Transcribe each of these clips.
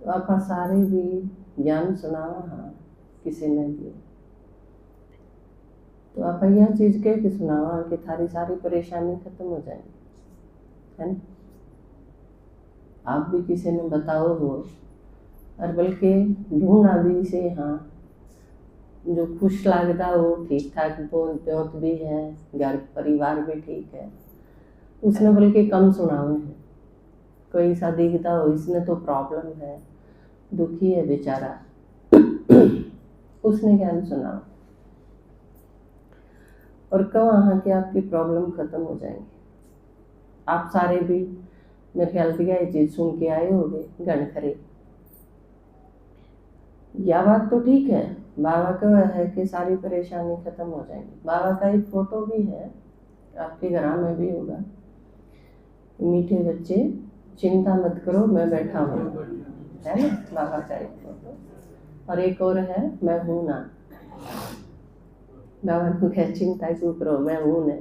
तो आप सारे भी ज्ञान सुनावा हाँ किसी ने भी, तो आप यह चीज़ कह के सुनावा कि थारी सारी परेशानी खत्म हो जाएगी, है ना। आप भी किसी ने बताओ हो, और बल्कि ढूंढा भी से हाँ जो खुश लगता हो, ठीक ठाक पहुँच भी है, घर परिवार भी ठीक है, उसने बल्कि कम सुनावे है। कोई सा दिखता हो इसने तो प्रॉब्लम है, दुखी है बेचारा, उसने क्या सुना, और कहाँ कि आपकी प्रॉब्लम खत्म हो जाएंगी। आप सारे भी मेरे ख्याल से ये चीज सुन के आए होंगे गण खरे। यह बात तो ठीक है, बाबा का है कि सारी परेशानी खत्म हो जाएंगी। बाबा का एक फोटो भी है, आपके घर में भी होगा, मीठे बच्चे चिंता मत करो मैं बैठा हूँ, है ना बाबा का एक फोटो। और एक और है मैं हूँ ना, बाबा को क्या चिंता क्यों करो मैं हूँ ना।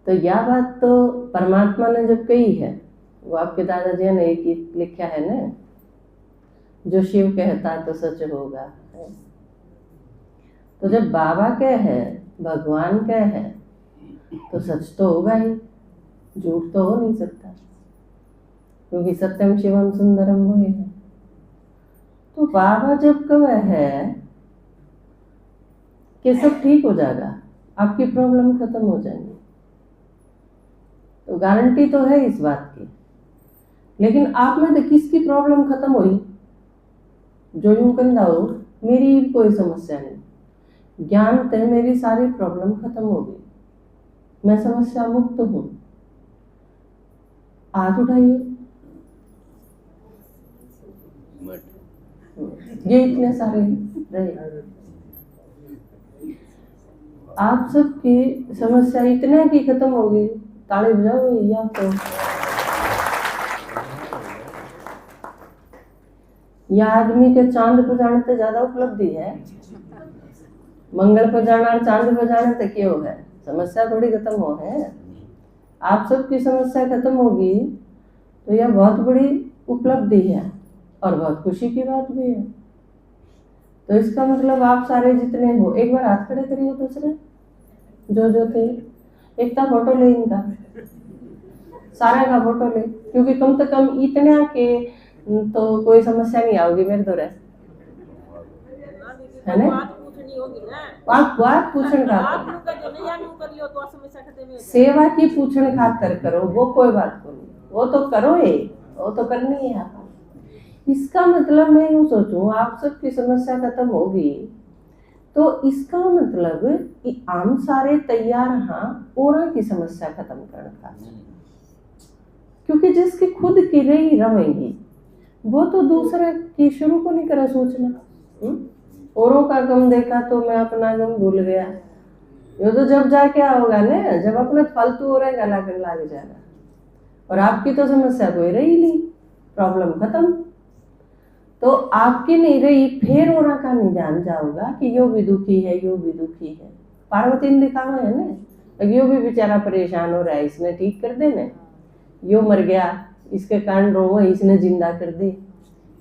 तो यह बात तो परमात्मा ने जब कही है, वो आपके दादाजी ने एक लिखा है ना, जो शिव कहता तो सच होगा। तो जब बाबा कह है, भगवान कह है, तो सच तो होगा ही, झूठ तो हो नहीं सकता, क्योंकि सत्यम शिवम सुंदरम वो है। तो बाबा जब कह है कि सब ठीक हो जाएगा, आपकी प्रॉब्लम खत्म हो जाएंगी, तो गारंटी तो है इस बात की। लेकिन आप में तो किसकी प्रॉब्लम खत्म हुई? जो यूं कहता हो मेरी कोई समस्या नहीं, ज्ञान ते मेरी सारी प्रॉब्लम खत्म हो गई, मैं समस्या मुक्त हूं, हाथ उठाइए। ये इतने सारे रहे, आप सबकी समस्या इतने की खत्म हो गई, ताली बजाओ या तो यह आदमी के चांद पर जाने से ज्यादा उपलब्धि है, मंगल पर जाना और चांद पर जाने से क्यों है, समस्या थोड़ी खत्म हो है। आप सबकी समस्या खत्म होगी तो यह बहुत बड़ी उपलब्धि है और बहुत खुशी की बात भी है। तो इसका मतलब आप सारे जितने हो, एक बार हाथ खड़े करिए दूसरे जो थे, एक का फोटो ले, इनका सारा का फोटो ले, क्योंकि कम से कम इतने के तो कोई समस्या नहीं आओगी मेरे तो, है ना। बात पूछने खातर, सेवा की पूछने खातर करो, वो कोई बात को नहीं, वो तो करो ही, वो तो करनी है आप। इसका मतलब मैं यूं सोचूं आप सबकी समस्या खत्म होगी, तो इसका मतलब हम सारे तैयार हाँ और की समस्या खत्म करने का, क्योंकि जिसकी खुद की रही रहेगी वो तो दूसरे की शुरू को नहीं करा सोचना। औरों का गम देखा तो मैं अपना गम भूल गया, ये तो जब जाके होगा ना, जब अपने फालतू हो रहेगा लागन लाग जाएगा, और आपकी तो समस्या कोई रही नहीं, प्रॉब्लम खत्म। तो आपकी नहीं रही, फिर औरों का नहीं जान जाओगा कि यो भी दुखी है, यो भी दुखी है। पार्वती ने दिखावा है ना, यो भी बेचारा परेशान हो रहा है, इसने ठीक कर दे ना, यो मर गया इसके कारण रो इसने जिंदा कर दे,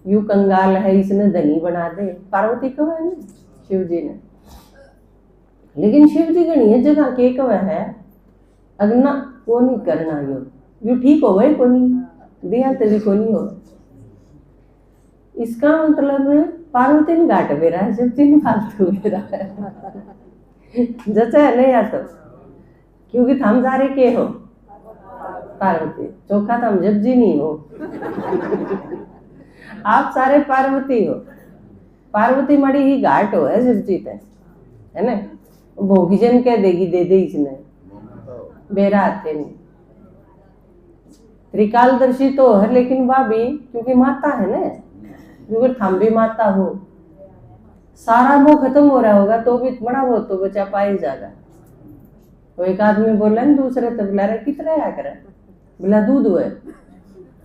यू कंगाल है इसने धनी बना दे, पार्वती कहा है ना शिव जी ने। लेकिन शिव जी गणी है जगह के कह है अगना को नहीं करना, यू ठीक हो गए को नहीं दिया तभी को नहीं हो। इसका मतलब पार्वती ने घाट बेरा है, शिव जी ने फालतू बेरा है जैसे है नहीं या तो, क्योंकि थम जा रहे के हो पार्वती, चौखा थम जब जी नहीं हो आप सारे पार्वती हो, पार्वती मड़ी ही घाट हो है शिव जी ते, है ना। भोगी जन कह देगी दे दे इसने बेरा आते नहीं, त्रिकालदर्शी तो है, लेकिन वह भी क्योंकि माता है ना, क्योंकि थम भी माता हो, सारा वो खत्म हो रहा होगा तो भी बड़ा बहुत तो बचा पाई जाएगा। तो एक आदमी बोला ना दूसरे तो बोला रहे कितना आ कर, बोला दूध है,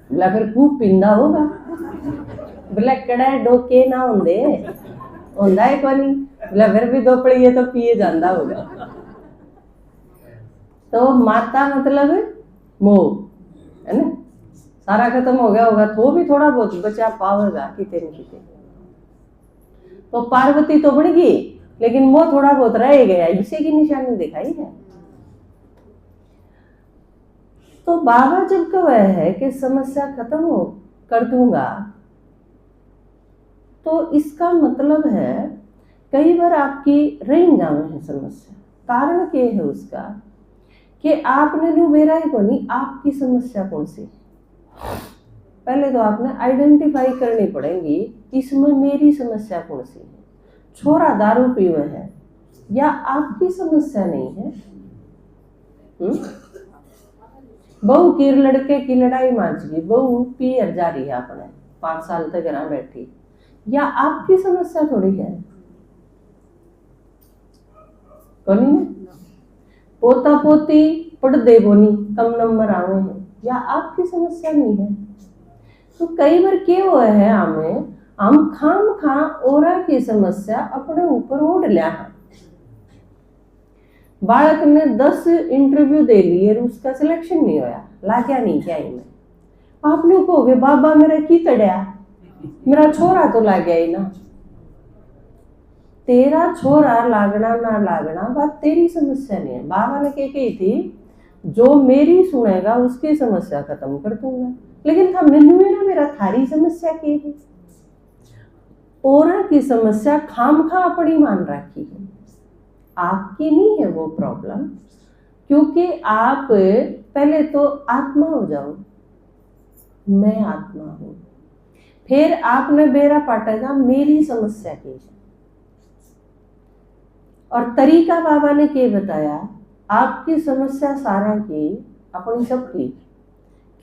बोला फिर खूब पींदा होगा, बोला कड़ा डोके ना होंगे होंदा है को नहीं, बोला फिर भी दो पड़िए तो पिए जाता होगा। तो माता मतलब मोह है ना, सारा खत्म हो गया होगा तो भी थोड़ा बहुत बचा पावेगा किते न किते। तो पार्वती तो बन गई लेकिन वो थोड़ा बहुत रह गया, इसी की निशानी दिखाई है। तो बाबा जब कहा है कि समस्या खत्म हो कर दूंगा, तो इसका मतलब है कई बार आपकी रही जावे है समस्या। कारण क्या है उसका कि आपने न्यू बेरा ही को नहीं, आपकी समस्या कौन सी है। पहले तो आपने आइडेंटिफाई करनी पड़ेगी इसमें मेरी समस्या कौन सी है। छोरा दारू पीवे है या आपकी समस्या नहीं है। बहू की लड़के की लड़ाई मांच गई, बहू पियर जा रही है अपने 5 साल तक घर बैठी, या आपकी समस्या थोड़ी है। कोनी ने पोता पोती पढ़ दे बोनी कम नंबर आवे हैं, या आपकी समस्या नहीं है। तो कई बार क्या हुआ है हम खाम खा औरा की समस्या अपने ऊपर ओढ़ लिया है। बालक ने 10 इंटरव्यू दे लिए और उसका सिलेक्शन नहीं होया, लाग्या नहीं क्या ही में। आपने कहोगे बाबा मेरा की तड़िया, मेरा छोरा तो लाग गया ही ना। तेरा छोरा लागना ना लागना बात तेरी समस्या नहीं है। बाबा ने क्या कही थी, जो मेरी सुनेगा उसकी समस्या खत्म कर दूंगा। लेकिन हमने नुए ना मेरा थारी समस्या की है, औरा की समस्या खाम खा अपनी मान रखी है, आपकी नहीं है वो प्रॉब्लम। क्योंकि आप पहले तो आत्मा हो जाओ, मैं आत्मा हूं, फिर आपने बेरा पाटेगा मेरी समस्या की है। और तरीका बाबा ने क्या बताया, आपकी समस्या सारा की अपनी सबकी।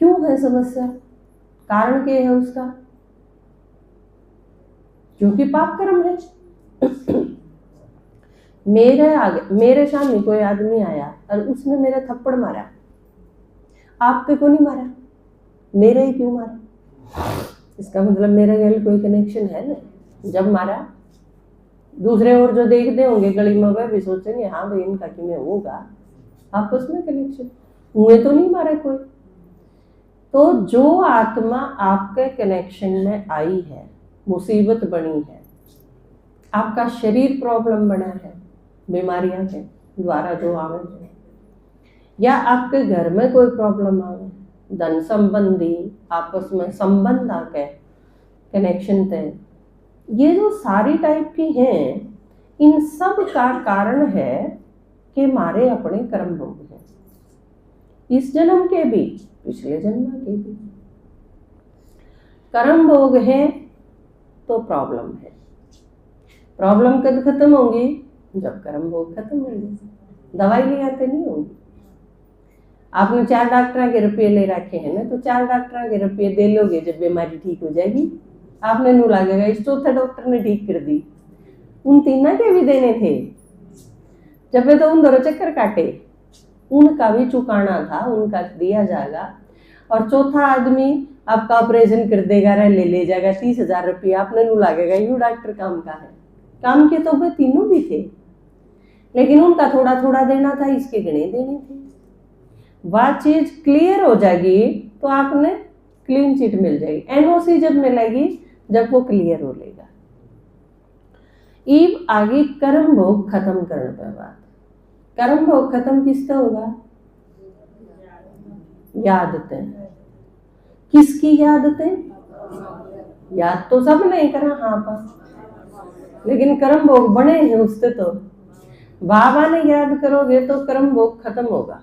क्यों है समस्या, कारण क्या है उसका, क्योंकि पाप कर्म है। मेरे सामने कोई आदमी आया और उसने मेरा थप्पड़ मारा, आप पे को नहीं मारा, मेरे ही क्यों मारा। इसका मतलब मेरे गले कोई कनेक्शन है ना। जब मारा दूसरे और जो देखते होंगे गली में वह भी सोचेंगे हाँ भाई इनका क्यों होगा, आपस में कनेक्शन हुए तो नहीं मारे कोई। तो जो आत्मा आपके कनेक्शन में आई है, मुसीबत बनी है, आपका शरीर प्रॉब्लम बना है, बीमारियां के द्वारा जो आवे, या आपके घर में कोई प्रॉब्लम आवे, धन संबंधी आपस में संबंध आके कनेक्शन थे, ये जो सारी टाइप की हैं, इन सब का कारण है कि मारे अपने कर्म भोग हैं, इस जन्म के भी पिछले जन्म के भी। कर्म भोग है तो प्रॉब्लम है। प्रॉब्लम कब खत्म होंगी, जब कर्म भोग खत्म होंगे। दवाई ले आते नहीं होंगी। आपने 4 डॉक्टर के रुपये ले रखे हैं ना, तो 4 डॉक्टर के रुपये दे लोगे, जब बीमारी ठीक हो जाएगी आपने नू लगेगा इस चौथे डॉक्टर ने ठीक कर दी। उन 3 के भी देने थे, जब वे तो उन दोनों चक्कर काटे, उनका भी चुकाना था, उनका दिया जाएगा। और चौथा आदमी आपका ऑपरेशन कर देगा, ले जाएगा 30,000 रुपये, आपने नू लगेगा यू डॉक्टर काम का है। काम के तो वे तीनों भी थे, लेकिन उनका थोड़ा थोड़ा देना था, इसके गणे देने थे। वह चीज क्लियर हो जाएगी तो आपने क्लीन चिट मिल जाएगी। एनओसी जब मिलेगी जब वो क्लियर हो लेगा। इब आगे कर्म भोग खत्म करने पर बात। कर्म भोग खत्म किसका होगा, यादतें। किसकी यादतें, याद तो सब नहीं करा हाँ पर, लेकिन कर्म भोग बने हैं उससे। तो बाबा ने याद करोगे तो कर्म भोग खत्म होगा।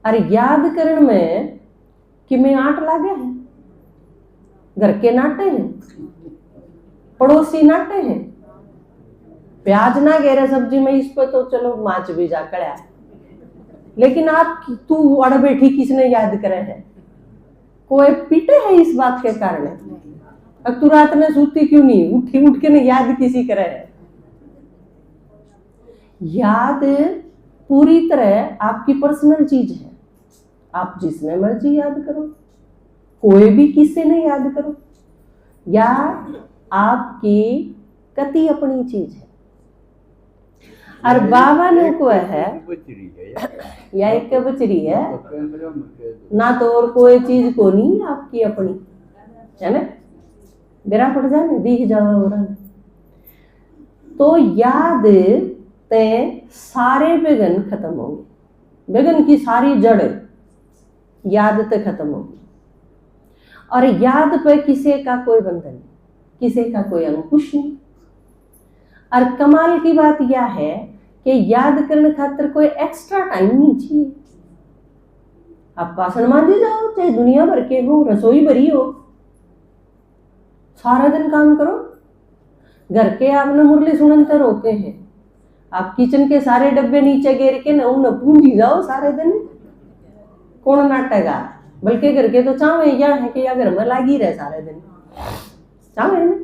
अरे याद करने में कि मैं 8 लागे हैं, घर के नाटे हैं, पड़ोसी नाटे हैं, प्याज ना गेरे सब्जी में, इस पर तो चलो माच भी जा कड़ा, लेकिन आप तू अड़ बैठी किसने याद करे है, कोई पीटे है इस बात के कारण। अब तू रात में सूती क्यों नहीं, उठ के ने याद किसी करे है। याद पूरी तरह आपकी पर्सनल चीज है, आप जिसमें मर्जी याद करो, कोई भी किससे नहीं याद करो, या आपकी कति अपनी चीज है। और बाबा ने को है या एक बचरी है ना, तो और कोई चीज को नहीं आपकी अपनी है ना, बेरा पड़ जाए ना दिख जाओ और तो याद ते सारे बेगन खत्म होंगे, बेगन की सारी जड़ याद ते खत्म होगी। और याद पे किसी का कोई बंधन नहीं, किसी का कोई अंकुश नहीं। और कमाल की बात यह है कि याद करने खातिर कोई एक्स्ट्रा टाइम नहीं चाहिए। आप बासन मांझे जाओ, चाहे दुनिया भर के हो, रसोई भरी हो, सारा दिन काम करो। घर के आपने मुरली सुनन तो रोके हैं, आप किचन के सारे डब्बे नीचे गिर के न पूंजी जाओ सारे दिन, कौन नाटेगा। बल्कि घर के तो चावे यह है कि या घर में लागी रहे सारे दिन, चावे ना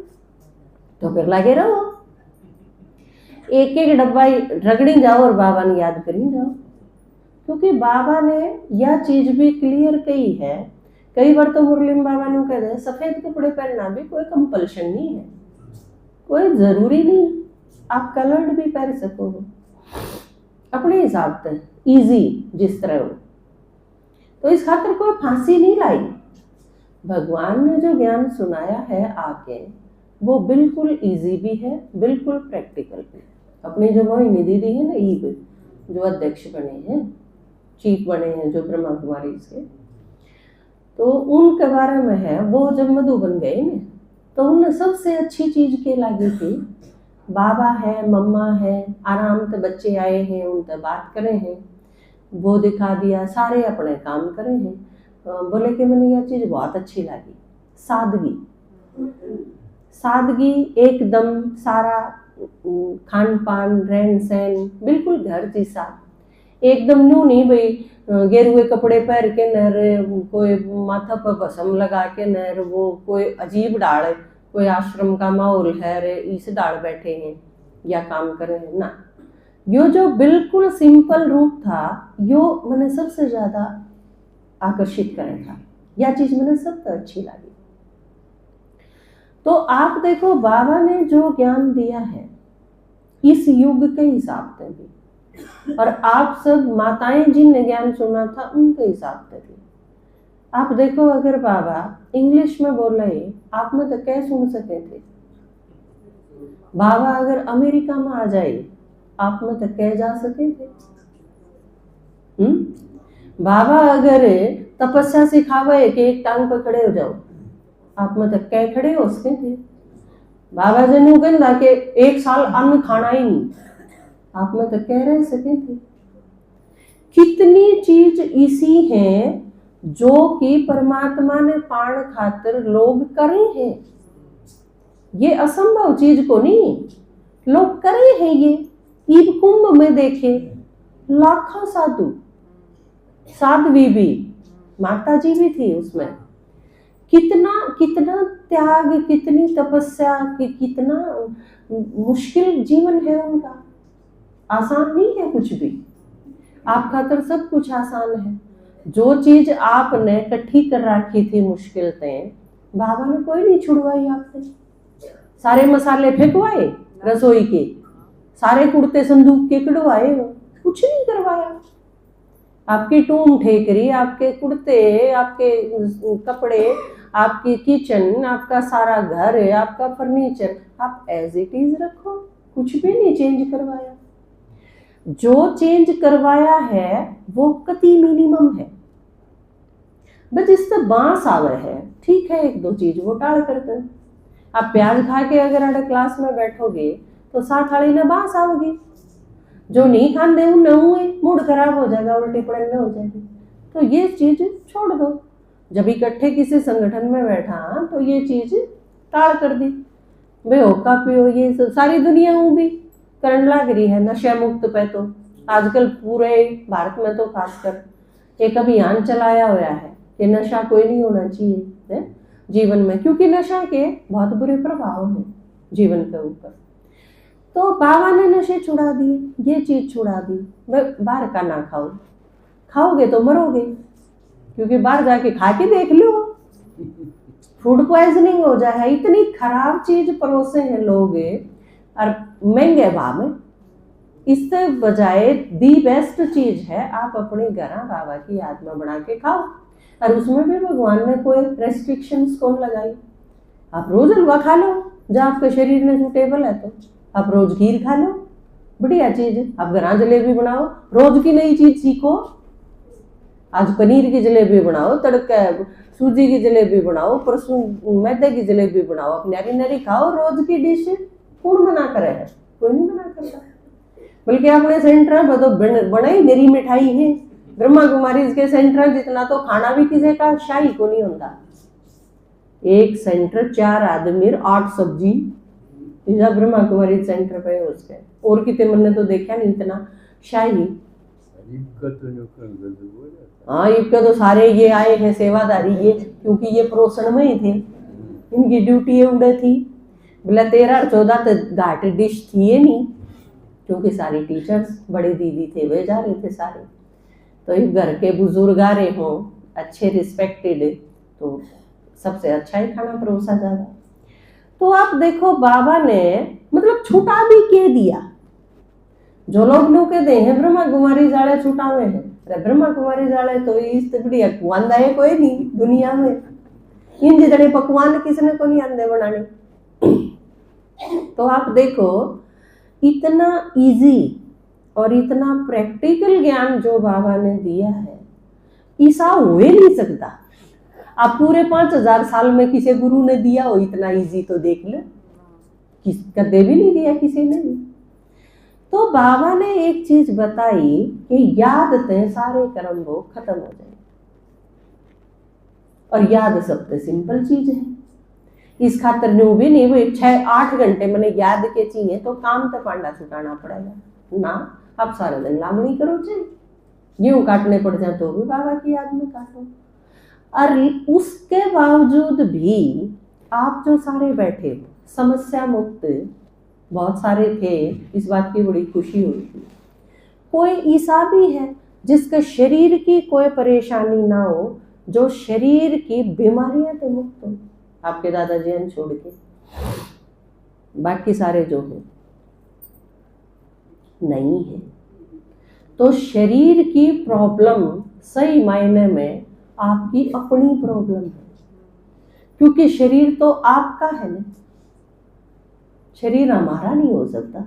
तो फिर लगे रहो, एक एक डब्बा रगड़ी जाओ और बाबा ने याद करी जाओ। क्योंकि बाबा ने यह चीज भी क्लियर कही है, कई बार तो मुरली में बाबा ने कहते हैं सफेद कपड़े पहनना भी कोई कंपल्शन नहीं है, कोई जरूरी नहीं, आप कलर्ड भी पहन सको अपने हिसाब से, इजी जिस तरह हो। तो इस खातिर कोई फांसी नहीं लाई। भगवान ने जो ज्ञान सुनाया है आके वो बिल्कुल इजी भी है, बिल्कुल प्रैक्टिकल भी। अपनी जो मोहिनी दीदी है ना, ईब जो अध्यक्ष बने हैं, चीफ बने हैं जो ब्रह्मा कुमारी के, तो उनके बारे में है, वो जब मधु बन गए ना तो उन्हें सबसे अच्छी चीज के लगी थी, बाबा है, मम्मा है, आराम से बच्चे आए हैं, उनसे बात करे हैं, वो दिखा दिया, सारे अपने काम करे हैं। बोले कि मैंने यह चीज बहुत अच्छी लगी, सादगी, सादगी एकदम, सारा खान पान रहन सहन बिल्कुल घर जैसा, एकदम न्यू नहीं भाई गेरुए कपड़े पहन के नर, कोई माथा पर भस्म लगा के नर, वो कोई अजीब डाल, कोई आश्रम का माहौल है रे इस डाल बैठे हैं या काम कर रहे हैं ना। यो जो बिल्कुल सिंपल रूप था, यो मैंने सबसे ज्यादा आकर्षित करा था, यह चीज मैंने सबसे अच्छी लगी। तो आप देखो बाबा ने जो ज्ञान दिया है इस युग के हिसाब से भी, और आप सब माताएं जिनने ज्ञान सुना था उनके हिसाब से भी। आप देखो अगर बाबा इंग्लिश में बोल रहे, आप में तो क्या सुन सके थे। बाबा अगर अमेरिका में आ जाए, आप में तो क्या जा सके थे। बाबा अगर तपस्या सिखावे कि एक टांग पर खड़े हो जाओ, आप में तो क्या खड़े हो सके थे। बाबा जी ने कहना कि एक साल अन्न खाना ही नहीं, आप में तो क्या रह सके थे। कितनी चीज इसी हैं जो कि परमात्मा ने पाण खातिर लोग करे हैं, ये असंभव चीज को नहीं, लोग करे हैं। ये ईब कुंभ में देखे लाखों साधु, साध्वी भी, माता जी भी थी उसमें, कितना कितना त्याग, कितनी तपस्या, कितना मुश्किल जीवन है उनका, आसान नहीं है कुछ भी। आप खातर सब कुछ आसान है। जो चीज आपने इकट्ठी कर रखी थी मुश्किल से, बाबा ने कोई नहीं छुड़वाई आपसे। सारे मसाले फेंकवाए रसोई के, सारे कुर्ते संदूक के कढ़वाए, कुछ नहीं करवाया। आपकी टूम ठेकरी, आपके कुर्ते, आपके कपड़े, आपकी किचन, आपका सारा घर है, आपका फर्नीचर, आप एज इट इज रखो, कुछ भी नहीं चेंज करवाया। जो चेंज करवाया है वो कति मिनिमम है। बस जिससे बांस आवे है, ठीक है, एक दो चीज वो टाल करते। आप प्याज खा के अगर अगर क्लास में बैठोगे तो साथ वाली ने बांस आओगी, जो नहीं खाते उन्हें मूड खराब हो जाएगा, उल्टी पड़ने हो जाएगी। तो ये चीज छोड़ दो। जब इकट्ठे किसी संगठन में बैठा तो ये चीज टाल कर दी, बे होका पियो, ये सारी दुनिया भी करने लग रही है नशा मुक्त पे। तो आजकल पूरे भारत में तो खासकर एक अभियान चलाया हुआ है कि नशा कोई नहीं होना चाहिए है जीवन में, क्योंकि नशा के बहुत बुरे प्रभाव हैं जीवन के ऊपर। तो बाबा ने नशे छुड़ा दिए, ये चीज छुड़ा दी, बाहर का ना खाओ, खाओगे तो मरोगे, क्योंकि बाहर जाके खा के देख लो, फूड पॉइजनिंग हो जाए। इतनी खराब चीज परोसे हैं लोग और महंगे भाव में, इससे बजाय दी बेस्ट चीज है आप अपने घर बाबा की याद में बना के खाओ। और उसमें भी भगवान ने कोई रेस्ट्रिक्शंस कौन लगाई। आप रोज हलवा खा लो, जब आपके शरीर में सूटेबल है तो आप रोज खीर खा लो, बढ़िया चीज है। आप घर जलेबी बनाओ, रोज की नई चीज सीखो। आज पनीर की जलेबी बनाओ, तड़का सूजी की जलेबी बनाओ, परसों मैदे की जलेबी बनाओ, आप नारी नारी खाओ रोज की डिश। कौन मना करे है? कोई नहीं मना करता। बल्कि अपने सेंटर में तो बड़ी मेरी मिठाई है ब्रह्मा कुमारी इसके सेंटर जितना तो खाना भी किसी का शाही को नहीं होता। एक सेंटर 4 आदमी 8 सब्जी इधर ब्रह्मा कुमारी सेंटर पे उसके और कितने मैंने तो देखा नहीं इतना शाही। हाँ इनका तो सारे ये आए हैं सेवादारी ये, क्योंकि ये परोसन में ही थे, इनकी ड्यूटी ये उड़े थी। बोला 13 और 14 तो घाट डिश थी ये नहीं, क्योंकि सारी टीचर्स बड़े दीदी थे वे जा रहे थे सारे। तो एक घर के बुजुर्ग आ रहे हों अच्छे रिस्पेक्टेड तो सबसे अच्छा ही खाना परोसा जाता। तो आप देखो बाबा ने मतलब छुटा भी के दिया। जो लोग नो के दे हैं ब्रह्मा कुमारी जाले छुटा हुए हैं, अरे ब्रह्मा कुमारी जाले तो इस बढ़िया पकवान है कोई नहीं दुनिया में, इन जितने पकवान किसने को नहीं आंदे बनाने। तो आप देखो इतना इजी और इतना प्रैक्टिकल ज्ञान जो बाबा ने दिया है, ऐसा हो ही नहीं सकता। आप पूरे 5000 साल में किसी गुरु ने दिया हो इतना इजी तो देख लो, कदे भी नहीं दिया किसी ने भी। तो बाबा ने एक चीज बताई कि याद ते सारे कर्म वो खत्म हो जाए, और याद सबसे सिंपल चीज है। इस खातर न्यू भी नहीं वो 6-8 घंटे मैंने याद के चाहिए तो काम तो पांडा छुटाना पड़ेगा ना। आप सारा दिन लामड़ी करो चाहिए, गेहूं काटने पड़ जाए तो भी बाबा की याद में काटो। और उसके बावजूद भी आप जो सारे बैठे हो समस्या मुक्त बहुत सारे थे, इस बात की बड़ी खुशी हुई थी। कोई ऐसा भी है जिसके शरीर की कोई परेशानी ना हो, जो शरीर की बीमारियां से मुक्त हो, आपके दादाजी ने छोड़ के बाकी सारे जो हैं नहीं है। तो शरीर की प्रॉब्लम सही मायने में आपकी अपनी प्रॉब्लम है, क्योंकि शरीर तो आपका है ना, शरीर हमारा नहीं हो सकता।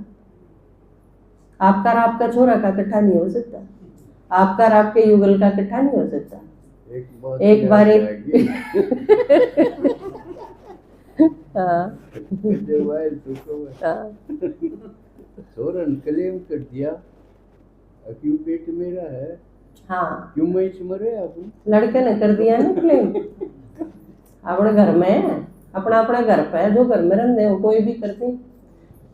आपका और आपका छोरा का इकट्ठा नहीं हो सकता, आपका और आपके युगल का इकट्ठा नहीं हो सकता। एक बार छोरन क्लेम कर दिया क्यों पेट मेरा है, हाँ क्यों मैं मरे। आप लड़के ने कर दिया ना क्लेम, अपने घर में अपना अपना घर पे जो घर में रहते हो कोई भी करते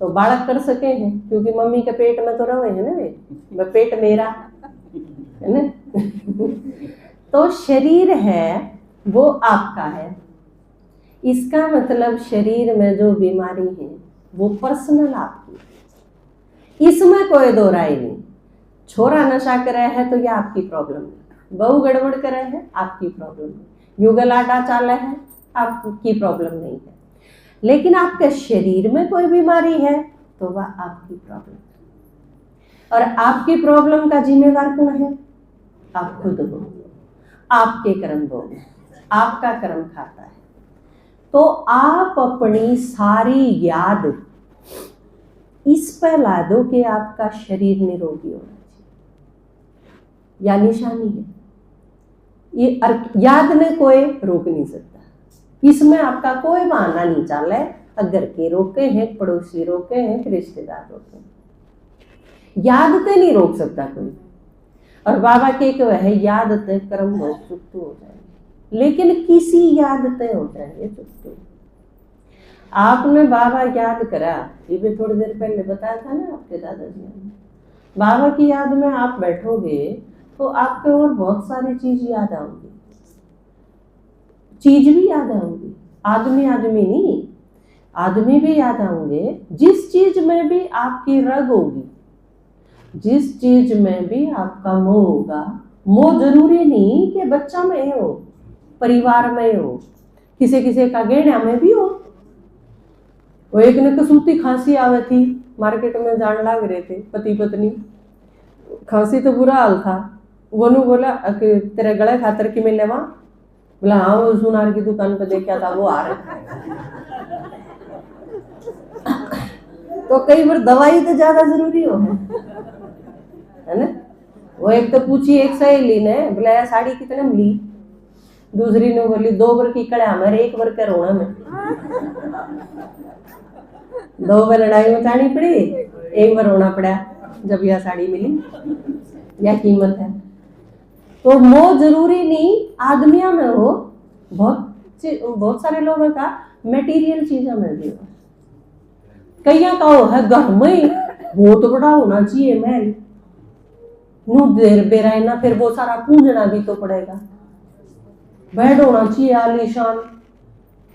तो बालक कर सके हैं, क्योंकि मम्मी के पेट में तो रहे हैं ना, वे पेट मेरा है ना। तो शरीर है वो आपका है, इसका मतलब शरीर में जो बीमारी है वो पर्सनल आपकी, इसमें कोई दो राय नहीं। छोरा नशा करे है तो यह आपकी प्रॉब्लम है, बहू गड़बड़ करे है आपकी प्रॉब्लम है, युगल आटा चाला है आपकी प्रॉब्लम नहीं है। लेकिन आपके शरीर में कोई बीमारी है तो वह आपकी प्रॉब्लम है, और आपकी प्रॉब्लम का जिम्मेवार कौन है? आप खुद हो, आपके कर्म भोग, आपका कर्म खाता है। तो आप अपनी सारी याद इस पर ला दो कि आपका शरीर निरोगी होना चाहिए, या निशानी है ये। याद ने कोई रोक नहीं सकता, इसमें आपका कोई बहाना नहीं चल है। अगर के रोके हैं, पड़ोसी रोके हैं, रिश्तेदार रोके हैं, याद ते नहीं रोक सकता कोई। और बाबा के वह है याद ते कर्म हो चुकते हो जाएंगे, लेकिन किसी याद ते हो जाएंगे चुकते। आपने बाबा याद करा, ये भी थोड़ी देर पहले बताया था ना आपके दादाजी ने, बाबा की याद में आप बैठोगे तो आपको और बहुत सारी चीज याद आऊंगी, चीज भी याद आऊंगी, आदमी नहीं, आदमी भी याद आऊंगे। जिस चीज में भी आपकी रग होगी, जिस चीज में भी आपका मोह होगा, मोह जरूरी नहीं कि बच्चा में हो, परिवार में हो, किसी किसी का गहना में भी हो। वो एक ने कसूती खांसी आवे थी मार्केट में जान लाग रहे थे पति पत्नी, खांसी तो बुरा हाल था। वो नु बोला कि तेरे गले खातर कि मिले वहां, बोला हाँ वो सुनार की दुकान पे देखा था वो आ रहा तो कई बार दवाई तो ज्यादा जरूरी है ना। वो एक तो पूछी एक सहेली ने, बोला यार साड़ी कितने में ली, दूसरी ने बोली 2 बार की कड़ा मेरे 1 बार का रोना में 2 बार लड़ाई मचानी पड़ी, 1 बार रोना पड़ा जब यह साड़ी मिली। यह कीमत है। तो मोह जरूरी नहीं आदमियों में हो, बहुत सारे लोगों का मटेरियल चीजें मिल रही हो। कई का हो है घर में बहुत बड़ा होना चाहिए महल, नू देर बेराए ना, फिर वो सारा पूंजना भी तो पड़ेगा। बेड होना चाहिए आलीशान,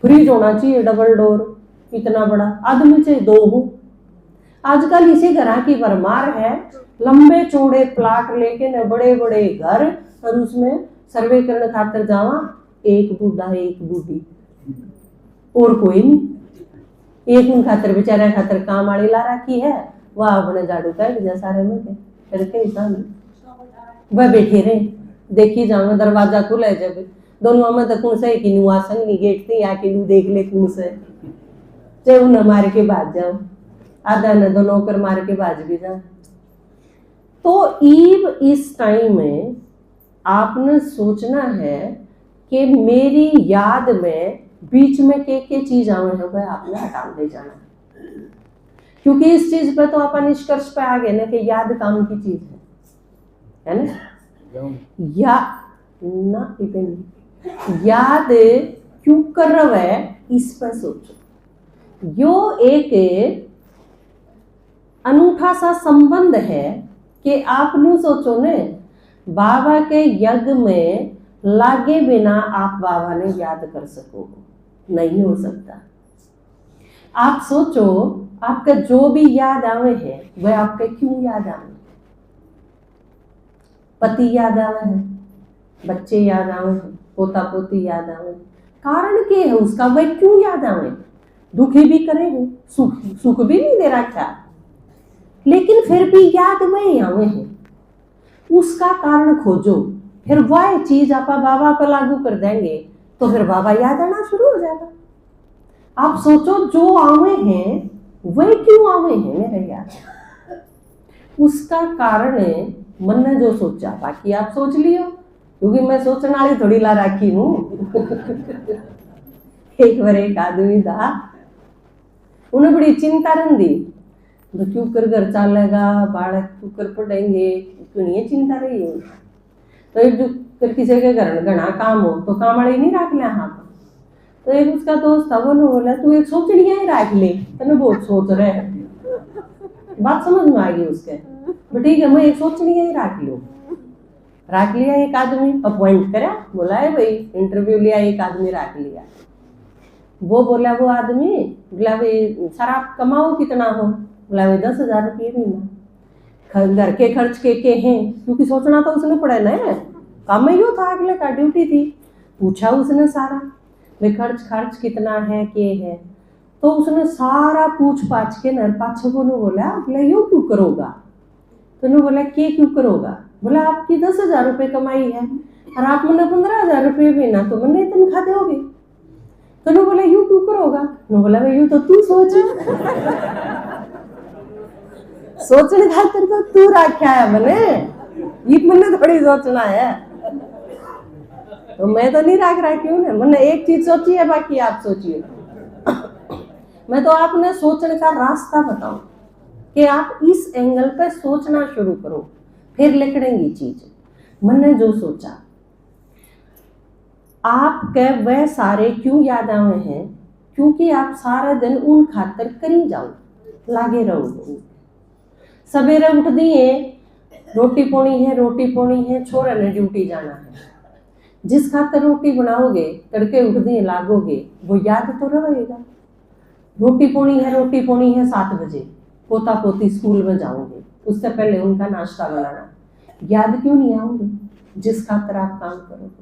फ्रिज होना चाहिए डबल डोर, इतना बड़ा आदमी चाहिए 2 हो। आजकल इसी घर की भरमार है, लंबे चौड़े प्लाट लेके न बड़े बड़े घर, और उसमें सर्वे करने खातर जावा 1 बूढ़ा 1 बूढ़ी और कोई नहीं। एक उन खातर बेचारा खातर काम वाली ला रखी है, वह अपने झाड़ू काट दिया सारे में करके हिसाब वह बैठे रहे, देखी जाओ दरवाजा खुला है जब दोनों में तो कौन से कि नुआ संग नहीं गेट थी आके नू देख ले कौन से, चाहे उन्हें मार के भाज जाओ, आधा न दोनों कर मार के भाज भी जाओ। तो ईब इस टाइम में आपने सोचना है कि मेरी याद में बीच में के चीज आवे है वह आपने हटा दे जाना, क्योंकि इस चीज पे तो अपन निष्कर्ष पे आ गए ना कि याद काम की चीज है ना। या ना इतनी याद क्यों कर रहा है इस पर सोचो। यो एक अनूठा सा संबंध है कि आप नू सोचो ने बाबा के यज्ञ में लागे बिना आप बाबा ने याद कर सको, नहीं हो सकता। आप सोचो आपका जो भी याद आवे है वह आपके क्यों याद आवे, पति याद आवे है, बच्चे याद आवे है, पोता पोती याद आवे, कारण क्या है उसका, वह क्यों याद आवे। दुखी भी करेंगे, सुख भी नहीं दे रखा, लेकिन फिर भी याद वही आवे है, उसका कारण खोजो, फिर वह चीज आप बाबा पर लागू कर देंगे तो फिर बाबा याद आना शुरू हो जाएगा। आप सोचो जो आवे हैं वह क्यों आवे हैं मेरे याद, उसका कारण है मन ने जो सोचा, बाकी आप सोच लियो, क्योंकि मैं सोचने वाली थोड़ी ला रखी हूँ। एक बार एक आदमी था, उन्हें बड़ी चिंता रही, तो क्यों कर घर चलेगा, बालक क्यों कर पढ़ेंगे, क्यों नहीं चिंता रही हो। तो एक जो कर किसी के घर घना काम हो तो काम वाले नहीं रख लिया हाथ, तो एक उसका दोस्त था, वो बोला तू एक सोचनिया ही रख ले, तेने बहुत सोच रहे है। बात समझ में आ गई उसके, ठीक है मैं एक सोचनिया ही रख लू। रख लिया, एक आदमी अपॉइंट करा, बोला है भाई इंटरव्यू लिया, एक आदमी रख लिया। वो बोला वो आदमी, बोला भाई सर आप कमाओ कितना हो, बोला भाई 10,000 रुपये महीना, घर के खर्च के हैं, क्योंकि सोचना तो उसने पड़ा ना, काम ही था अगले का ड्यूटी थी। पूछा उसने सारा भाई खर्च कितना है के है, तो उसने सारा पूछ पाछ के नर पाछो को बोला यो क्यों करोगा, तो ने बोला के क्यों करोगा, बोला आपकी 10,000 रुपये कमाई है और आप मैंने 15,000 रुपये भी ना, तो मैंने तनख्वाह दोगे, तो ने बोला यू क्यों करोगा, ने बोला भाई यू तो तू सोच, सोचने खातिर तो तू रखा है मैंने, ये मैंने थोड़ी सोचना है, तो मैं तो नहीं रखी हूँ ना, मैंने एक चीज सोची है, बाकी आप सोचिए। मैं तो आपने सोचने का रास्ता बताऊं कि आप इस एंगल पे सोचना शुरू करो, फिर लिखड़ेंगी चीज। मैंने जो सोचा आपके वह सारे क्यों याद आवे हैं, क्योंकि आप सारा दिन उन खातर करी जाओ, लागे रहो। सवेरे उठ दिए, रोटी पोनी है, छोरा ने ड्यूटी जाना है, जिस खातर रोटी बनाओगे तड़के उठ दिए लागोगे, वो याद तो रहेगा। रोटी पोनी है 7 बजे, पोता पोती स्कूल में जाओगे, उससे पहले उनका नाश्ता बनाना, याद क्यों नहीं आओगे, जिस खातर आप काम करोगे।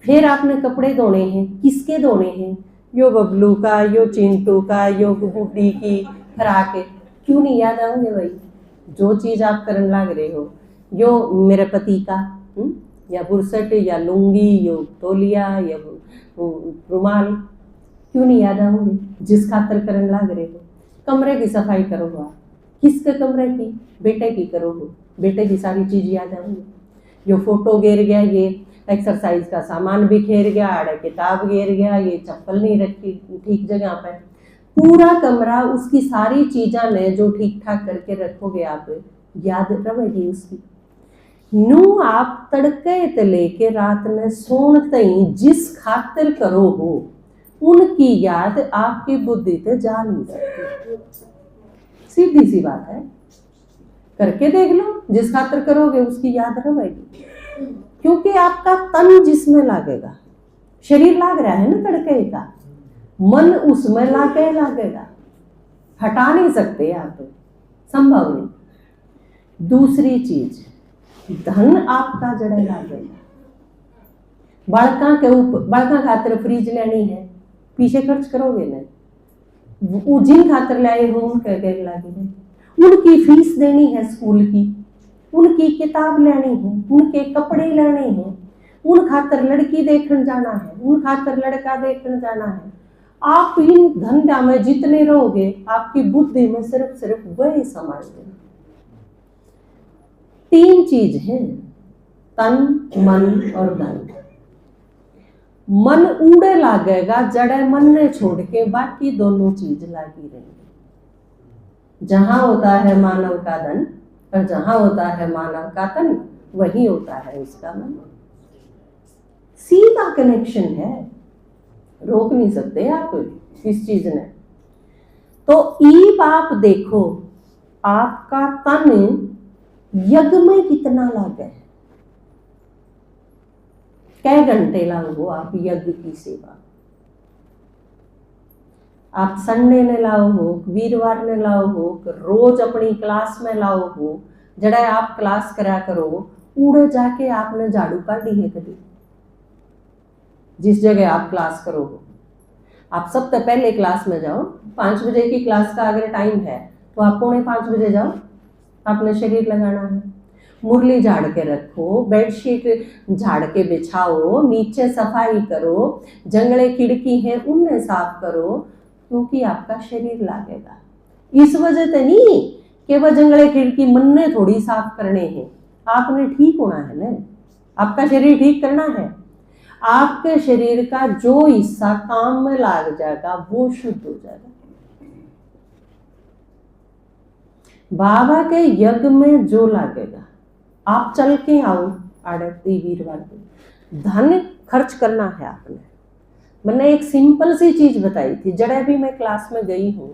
फिर आपने कपड़े धोने हैं, किसके धोने हैं, यो बबलू का, यो चिंटू का, यो बुड्ढी की फ्राक, क्यों नहीं याद आएंगे भाई? जो चीज आप करने लग रहे हो, यो मेरे पति का, या बुरसट या लुंगी या तौलिया या रुमाल, क्यों नहीं याद आएंगे? जिस खातर करने लग रहे हो। कमरे की सफाई करो हो आप, किसके कमरे की? बेटे की करो हो, बेटे की सारी चीज याद आएंगी। यो फोटो गिर गया, ये एक्सरसाइज का सामान बिखेर गया, आड़े किताब गिर गया, ये चप्पल नहीं रखी ठीक जगह पे, पूरा कमरा उसकी सारी चीजा ने जो ठीक ठाक करके रखोगे आप, याद रहेगी उसकी। नू आप तड़के ते लेके रात में सोन तई जिस खातिर करो हो, उनकी याद आपकी बुद्धि ते जा नहीं सकती। सीधी सी बात है, करके देख लो, जिस खातिर करोगे उसकी याद रहेगी। क्योंकि आपका तन जिसमें लागेगा, शरीर लाग रहा है ना तड़के का, मन उसमें लागेगा, हटा नहीं सकते आप, संभव नहीं। दूसरी चीज, धन आपका जड़े लागेगा। बालका के ऊपर, बालका खातिर फ्रिज लेनी है, पीछे खर्च करोगे ना, जिन खातर लाए हो उनके गैर लागे, उनकी फीस देनी है स्कूल की, उनकी किताब लेनी है, उनके कपड़े लेने हैं, उन खातर लड़की देखने जाना है, उन खातर लड़का देखने जाना है। आप इन धंधा में जितने रहोगे, आपकी बुद्धि में सिर्फ वही समाज है। 3 चीज है, तन, मन और धन। मन उड़े लागेगा, जड़े मन ने छोड़ के बाकी दोनों चीज लागी रहेंगी। जहां होता है मानव का धन और जहां होता है मानव का तन, वही होता है उसका मन। सीधा कनेक्शन है, रोक नहीं सकते आप इस चीज ने। तो ईब आप देखो, आपका तन यज्ञ में कितना लागे है, कै घंटे लाओ आप यज्ञ की सेवा। आप संडे ने लाओ हो, वीरवार ने लाओ हो, रोज अपनी क्लास में लाओ हो, जड़ा आप क्लास करा करो, उड़े जाके आपने झाड़ू काटी है कभी? जिस जगह आप क्लास करो हो, आप सबसे पहले क्लास में जाओ। 5 बजे की क्लास का अगर टाइम है तो आप 4:45 बजे जाओ, आपने शरीर लगाना है। मुरली झाड़ के रखो, बेडशीट झाड़ के बिछाओ, नीचे सफाई करो, जंगले खिड़की हैं उन्हें साफ करो, क्योंकि आपका शरीर लागेगा। इस वजह से नहीं कि वह जंगले खिड़की मन ने थोड़ी साफ करने हैं, आपने ठीक होना है ना, आपका शरीर ठीक करना है। आपके शरीर का जो हिस्सा काम में लाग जाएगा वो शुद्ध हो जाएगा। बाबा के यज्ञ में जो लागेगा, आप चल के आओ आड़ती वीरवार को, धन खर्च करना है आपने। मैंने एक सिंपल सी चीज बताई थी, जड़े भी मैं क्लास में गई हूँ,